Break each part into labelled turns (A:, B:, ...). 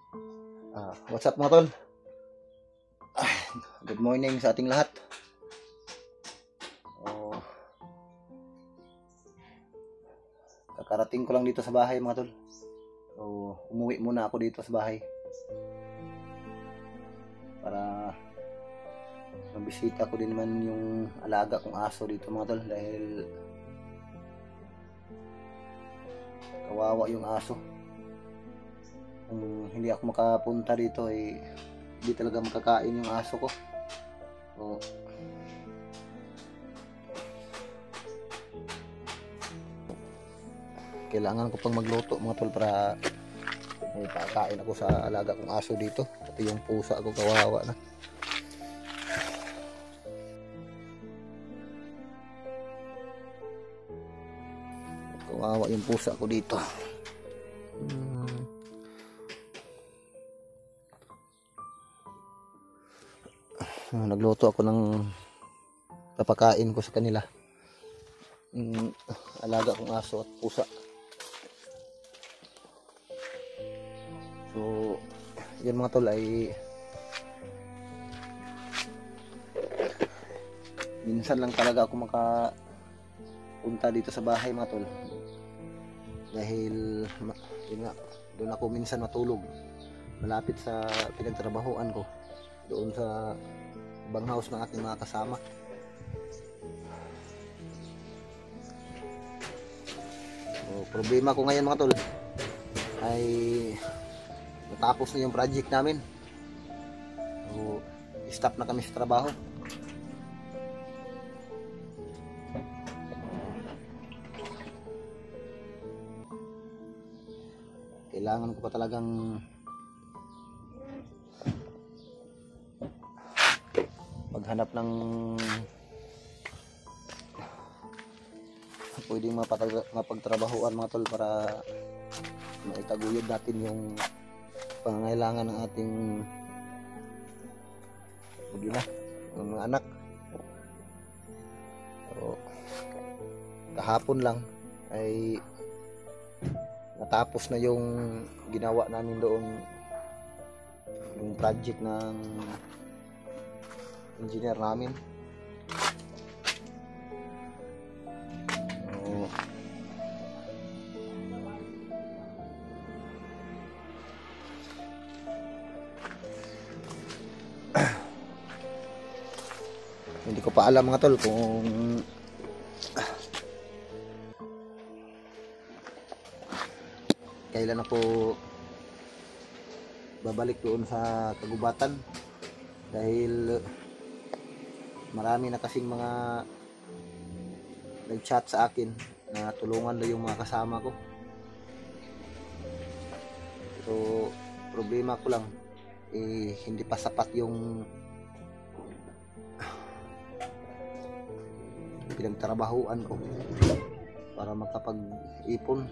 A: What's up mga tol? Good morning sa ating lahat. Kakarating ko lang dito sa bahay mga tol. So, umuwi muna ako dito sa bahay para mabisita ko din naman yung alaga kong aso dito mga tol, dahil kawawa yung aso. Kung hindi ako makapunta dito ay hindi talaga makakain yung aso ko. So, kailangan ko pang magluto mga tol para may pakain ako sa alaga kong aso dito. Pati yung pusa ko kawawa na. Kawawa yung pusa ko dito. Nagluto ako ng papakain ko sa kanila, alaga kong aso at pusa. So yan mga tol, ay minsan lang talaga ako makapunta dito sa bahay mga tol, dahil yun nga, doon ako minsan matulog malapit sa pinagtrabahoan ko, doon sa ibang house ng aking mga kasama. So, problema ko ngayon mga tol ay natapos na yung project namin. So, stop na kami sa trabaho. Kailangan ko pa talagang maghanap ng pwedeng mapagtrabahuan mga tol, para maitaguyod natin yung pangangailangan ng ating mag-ina, ng mga anak. So, kahapon lang ay natapos na yung ginawa namin doon, yung project ng engineer namin. Hindi ko pa alam mga tol kung kailan ako babalik doon sa kagubatan, dahil marami na kasing mga nag-chat sa akin na tulungan daw yung mga kasama ko. So problema ko lang hindi pa sapat yung pinagtrabahuan ko para makapag-ipon,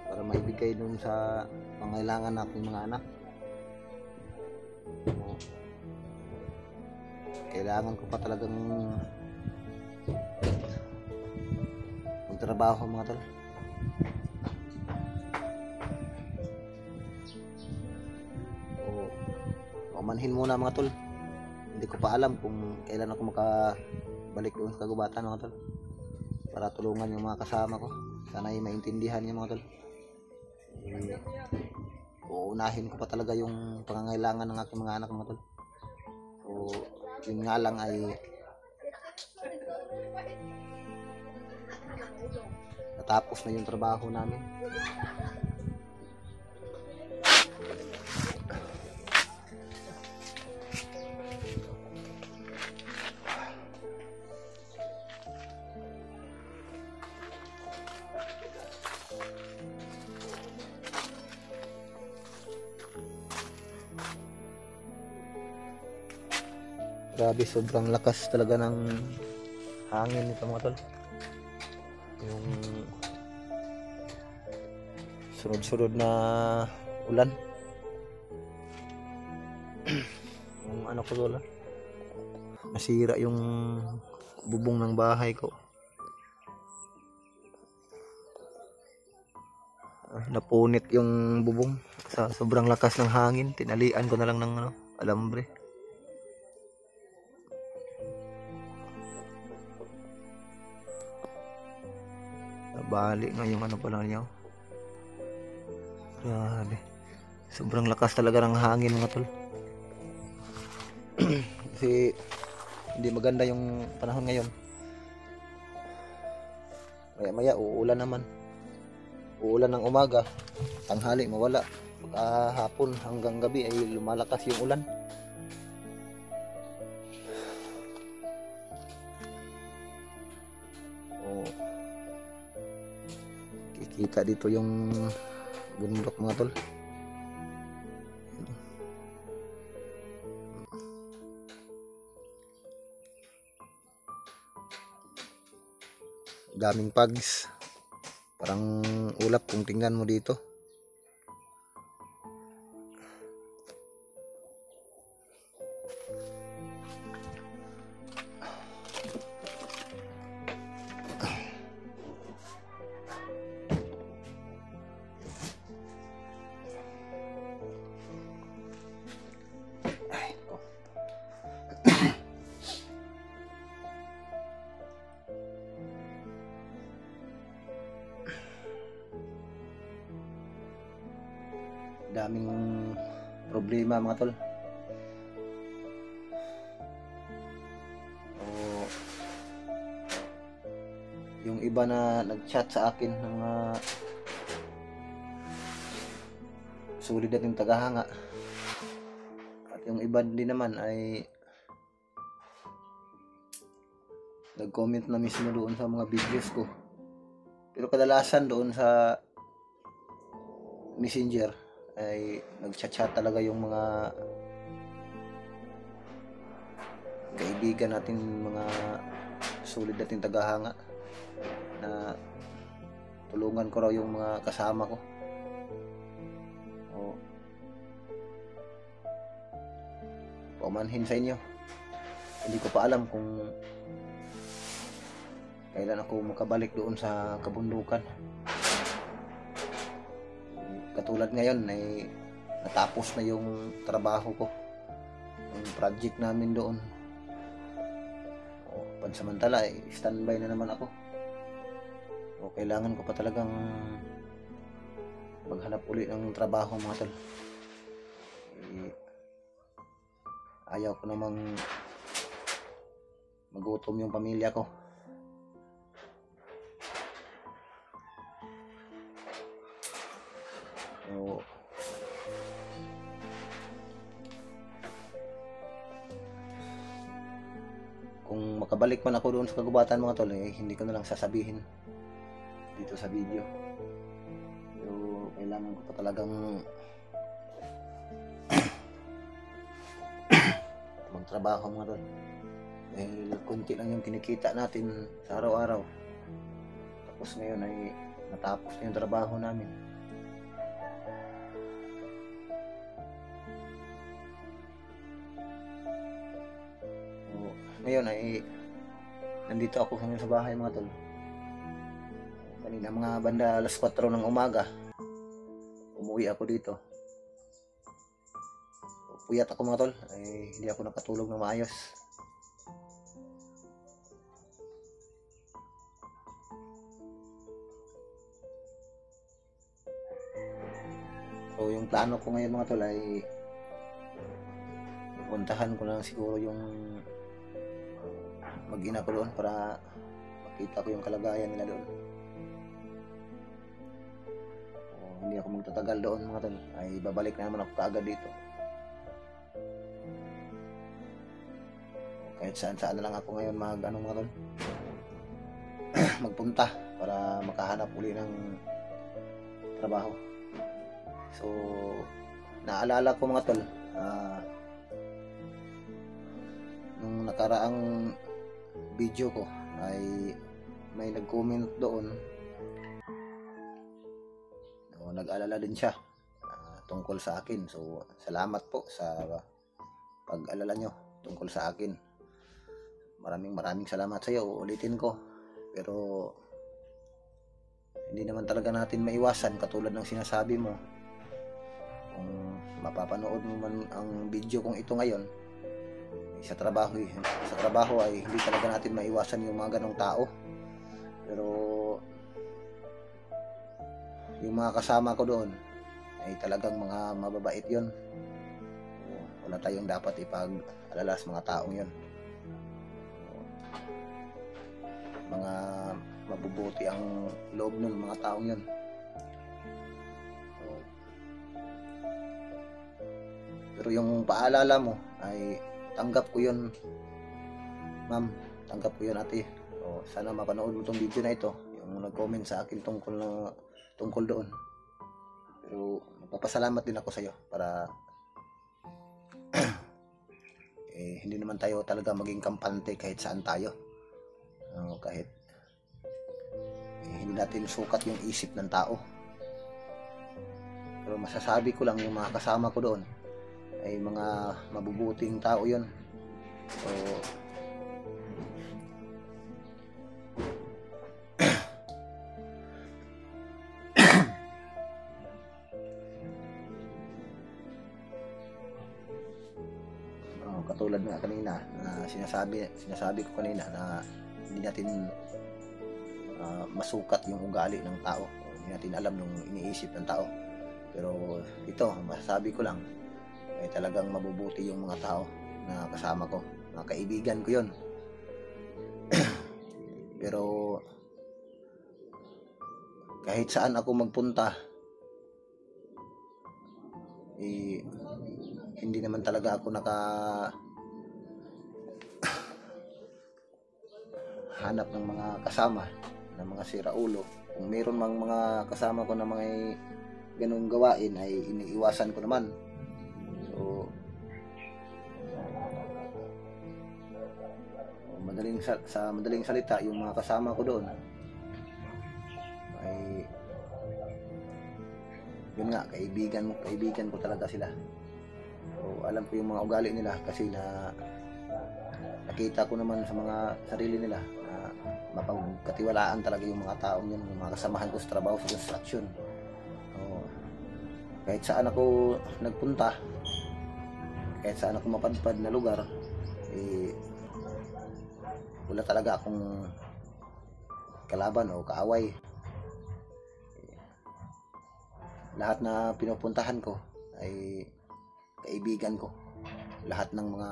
A: para maibigay dun sa pangailangan natin mga anak. Kailangan ko pa talagang magtrabaho mga tol. Pamanhin muna mga tol. Hindi ko pa alam kung kailan ako makabalik doon sa kagubatan mga tol, para tulungan yung mga kasama ko. Sana ay maintindihan niyo mga tol. Uunahin ko pa talaga yung pangangailangan ng aking mga anak mga tol. So yun nga lang ay natapos na yung trabaho namin. Grabe, sobrang lakas talaga ng hangin nito mga tol. Yung sunod-sunod na ulan. Yung ano ko tol, nasira yung bubong ng bahay ko. napunit yung bubong sa sobrang lakas ng hangin. Tinalian ko na lang ng alambre. Nabali nga yung pala niya. Grabe. Sobrang lakas talaga ng hangin mga tol. Kasi hindi maganda yung panahon ngayon. Maya uulan naman. Uulan ng umaga, tanghali mawala. Hapon hanggang gabi ay lumalakas yung ulan. Kikita dito yung bundok mga tol. Daming pags. Parang ulap kung tingnan mo dito. Daming problema mga tol. Yung iba na nag-chat sa akin ng mga solid at yung tagahanga, at yung iba din naman ay nag-comment na mismo doon sa mga videos ko. Pero kadalasan doon sa Messenger ay nag-chat talaga yung mga kaibigan natin, mga solid natin tagahanga, na tulungan ko raw yung mga kasama ko. Paumanhin sa inyo, hindi ko pa alam kung kailan ako makabalik doon sa kabundukan. Katulad ngayon ay natapos na yung trabaho ko, yung project namin doon. Pansamantala ay standby na naman ako. Kailangan ko pa talagang maghanap uli ng trabaho mga tol. Ayaw ko namang magutom yung pamilya ko. Kung makabalik man ako doon sa kagubatan mga tol, hindi ko na lang sasabihin dito sa video. Pero kailangan ko pa talagang magtrabaho mga tol. Dahil kunti lang yung kinikita natin sa araw-araw. Tapos ngayon ay natapos na yung trabaho namin. Ngayon ay nandito ako sa bahay mga tol. Kanina mga banda alas 4 ng umaga umuwi ako dito. Puyat ako mga tol, ay hindi ako nakatulog na maayos. So yung plano ko ngayon mga tol ay puntahan ko lang siguro yung mag-ina ko doon para makita ko yung kalagayan nila doon. Hindi ako magtatagal doon mga tol, ay babalik na naman ako kaagad dito. Kahit saan na lang ako ngayon mga tol magpunta para makahanap uli ng trabaho. So naalala ko mga tol, nung nakaraang video ko ay may nag-comment doon. Nag-alala din siya tungkol sa akin. So salamat po sa pag-alala nyo tungkol sa akin. Maraming salamat sa iyo. Ulitin ko, pero hindi naman talaga natin maiwasan, katulad ng sinasabi mo. Kung mapapanood mo man ang video kong ito ngayon, sa trabaho ay hindi talaga natin maiwasan yung mga ganong tao. Pero yung mga kasama ko doon ay talagang mga mababait yon. Wala tayong dapat ipag-alala sa mga taong yon. Mga mabubuti ang loob nun mga taong yon. Pero yung paalala mo ay tanggap ko yun, ma'am. Tanggap ko yun, ate. Sana mapanood mo tong video na ito, yung nag-comment sa akin tungkol doon. Pero magpapasalamat din ako sa iyo para hindi naman tayo talaga maging kampante kahit saan tayo. Kahit hindi natin sukat yung isip ng tao. Pero masasabi ko lang, yung mga kasama ko doon ay mga mabubuting tao yon. So katulad nga kanina na sinasabi ko kanina na hindi natin masukat yung ugali ng tao. Hindi natin alam yung iniisip ng tao. Pero ito, masasabi ko lang ay talagang mabubuti yung mga tao na kasama ko, mga kaibigan ko yon. Pero kahit saan ako magpunta, hindi naman talaga ako hanap ng mga kasama na mga siraulo. Kung mayroon mang mga kasama ko na mga ganung gawain ay iniiwasan ko naman. So madaling salita, yung mga kasama ko doon ay yun nga, kaibigan ko talaga sila. So alam ko yung mga ugali nila kasi nakita ko naman sa mga sarili nila na mapagkatiwalaan talaga yung mga taong yun, yung mga kasamahan ko sa trabaho sa construction. Kahit saan ako nagpunta, kahit saan ako mapadpad na lugar, wala talaga akong kalaban o kaaway. Lahat na pinupuntahan ko ay kaibigan ko. Lahat ng mga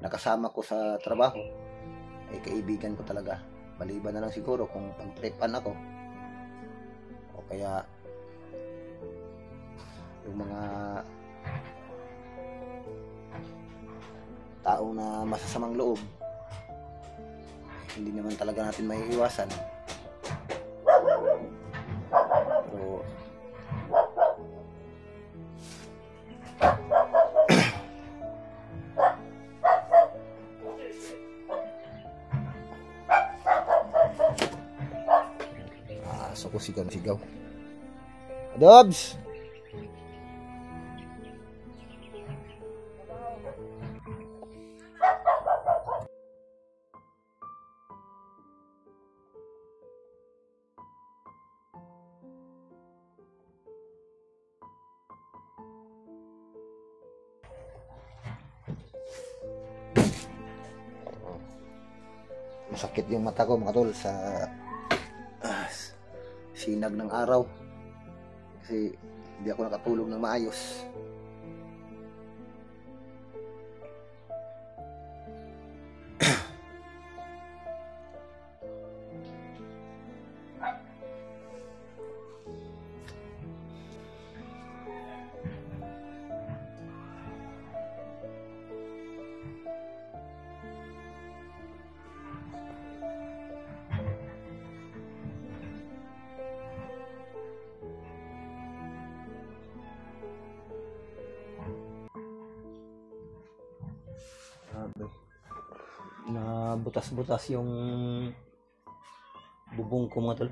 A: nakasama ko sa trabaho ay kaibigan ko talaga. Maliban na lang siguro kung pag-tripan ako o kaya yung mga taong na masasamang loob, hindi naman talaga natin maiiwasan. Pero aso ko sigaw. Adobs! Masakit yung mata ko mga tol sa sinag ng araw kasi hindi ako nakatulog ng maayos. Na butas-butas yung bubong ko mga tol.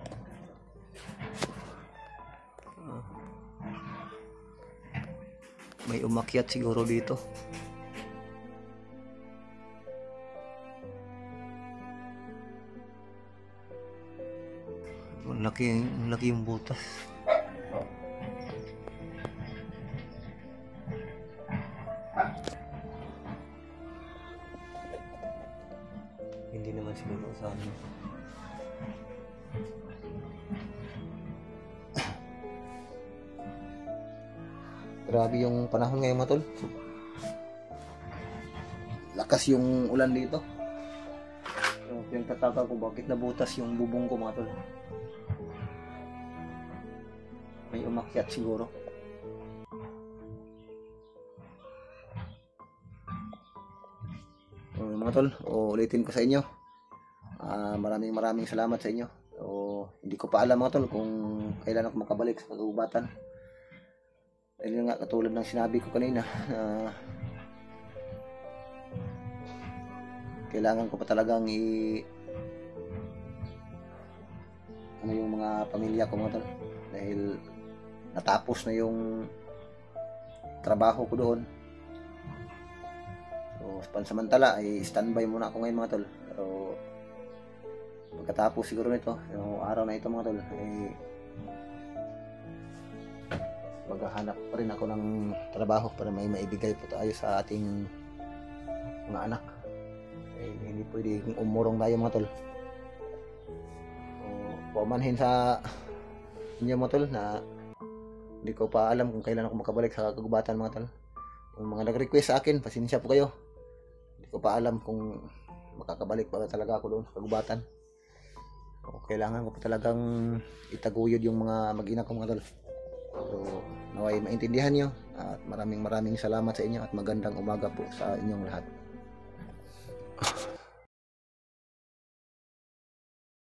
A: May umakyat siguro dito. Ang laki yung butas. Hindi naman siguro sa amin. Grabe yung panahon ngayon mga tol. Lakas yung ulan dito. Yung tataka ko bakit nabutas yung bubong ko mga tol. May umakyat siguro. Mga tol, ulitin ko sa inyo. Maraming salamat sa inyo. Hindi ko pa alam mga tol kung kailan ako makabalik sa kagubatan. Dahil nga katulad ng sinabi ko kanina, kailangan ko pa talagang yung mga pamilya ko mga tol. Dahil natapos na yung trabaho ko doon. So pansamantala ay standby muna ako ngayon mga tol. Pero pagkatapos siguro nito, yung araw na ito mga tol, ay maghahanap pa rin ako ng trabaho para may maibigay po tayo sa ating mga anak. Hindi pwedeng umurong tayo mga tol. Paumanhin sa inyo mga tol na hindi ko pa alam kung kailan ako makabalik sa kagubatan mga tol. Kung mga nag-request sa akin, pasensya po kayo. Hindi ko pa alam kung makakabalik pa talaga ako doon sa kagubatan. Kailangan ko pa talagang itaguyod yung mga mag-ina ko mga tol. So, naway maintindihan nyo at maraming salamat sa inyo at magandang umaga po sa inyong lahat.